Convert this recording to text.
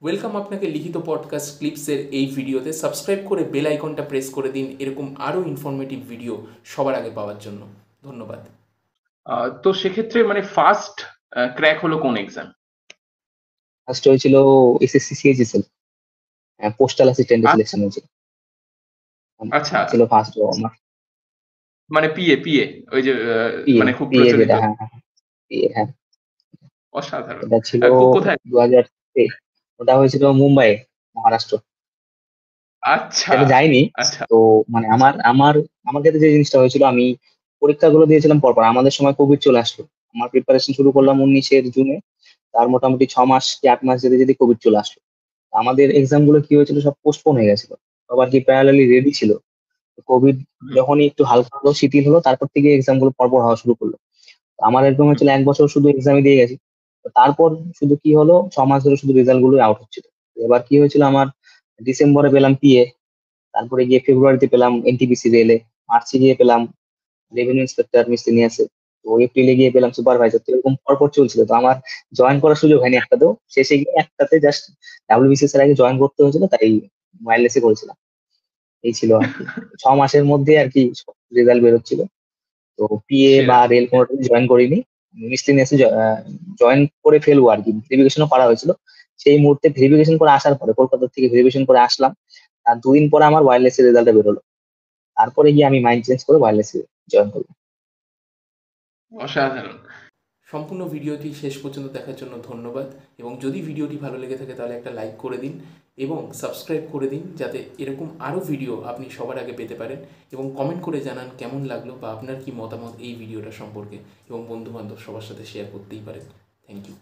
Welcome আপনাকে লিখিত podcast ক্লিপসের এই ভিডিওতে। সাবস্ক্রাইব করে বেল আইকনটা প্রেস করে দিন এরকম আরও ইনফরমেটিভ ভিডিও সবার আগে পাওয়ার জন্য। ধন্যবাদ। তো সেক্ষেত্রে মানে ফার্স্ট ক্র্যাক হলো কোন এক্সাম? ফার্স্ট হয়েছিল SSC CHSL, postal assistant selection হয়েছিল। আচ্ছা, ছিল ফার্স্ট আমার মানে পিএ পিএ ওই যে পিএ মানে খুব পিএ প্রচলিত। যেটা, হ্যাঁ হ্যাঁ পিএ, হ্যাঁ। অসাধারণ। এটা ছিল কোথায়? 2000, ওটা হয়েছিল মুম্বাই, মহারাষ্ট্র। আচ্ছা সেটা যাইনি। আচ্ছা। তো মানে আমার আমার আমার ক্ষেত্রে যে জিনিসটা হয়েছিল, আমি পরীক্ষাগুলো দিয়েছিলাম পরপর। আমাদের সময় কোভিড চলে আসলো। আমার প্রিপারেশন শুরু করলাম 19 জুনে। তার মোটামুটি 6 মাস কি 8 মাস যেতে যেতে কোভিড চলে আসলো। আমাদের এক্সাম গুলো কি হয়েছিল, সব পোস্টপোন হয়ে গেছিল। আবার কি প্যারালালি রেডি ছিল। কোভিড হুম, যখনই একটু হালকা হলো, শিথিল হলো, তারপর থেকে এক্সাম গুলো পরপর হওয়া শুরু করলো। তো আমার এরকম হুম। হচ্ছিল 1 বছর শুধু এক্সামে দিয়ে গেছি। তো তারপর শুধু কি হলো, 6 মাস ধরে শুধু রেজাল্ট গুলো আউট হচ্ছিল। তো এবার কি হয়েছিল, আমার ডিসেম্বরে পেলাম পিএ, তারপরে গিয়ে ফেব্রুয়ারিতে পেলাম এনটিপিসি রেলে, মার্চে গিয়ে পেলাম রেভিনিউ ইন্সপেক্টর মিসলেনিয়াসে, তো এপ্রিলে গিয়ে পেলাম সুপারভাইজার। তো এরকম পরপর চলছিল। তো আমার জয়েন করার সুযোগ হয়নি একটাতেও। শেষে গিয়ে একটাতে জাস্ট ডাব্লিউবিসিএস এর আগে জয়েন করতে হয়েছিল, তাই ওয়্যারলেসে করেছিলাম। এই ছিল আর কি। 6 মাসের মধ্যে আর কি রেজাল্ট বেরোচ্ছিল। তো পিএ বা সেরা। রেল কোনোটাতে জয়েন করিনি। মিসলেনিয়াসে জয়েন করে ফেলবো আর কি, ভেরিফিকেশনও করা হয়েছিল। সেই মুহূর্তে ভেরিফিকেশন করে আসার পরে, কলকাতা থেকে ভেরিফিকেশন করে আসলাম, আর 2 দিন পরে আমার ওয়্যারলেসের রেজাল্টটা বেরোলো। তারপরে গিয়ে আমি মাইন্ড চেঞ্জ করে ওয়্যারলেসে জয়েন করলাম। অসাধারণ। সম্পূর্ণ ভিডিওটি শেষ পর্যন্ত দেখার জন্য ধন্যবাদ। এবং যদি ভিডিওটি ভালো লেগে থাকে তাহলে একটা লাইক করে দিন এবং সাবস্ক্রাইব করে দিন, যাতে এরকম আরও ভিডিও আপনি সবার আগে পেতে পারেন। এবং কমেন্ট করে জানান কেমন লাগলো বা আপনার কি মতামত এই ভিডিওটা সম্পর্কে, এবং বন্ধুবান্ধব সবার সাথে শেয়ার করতেই পারেন। Thank you.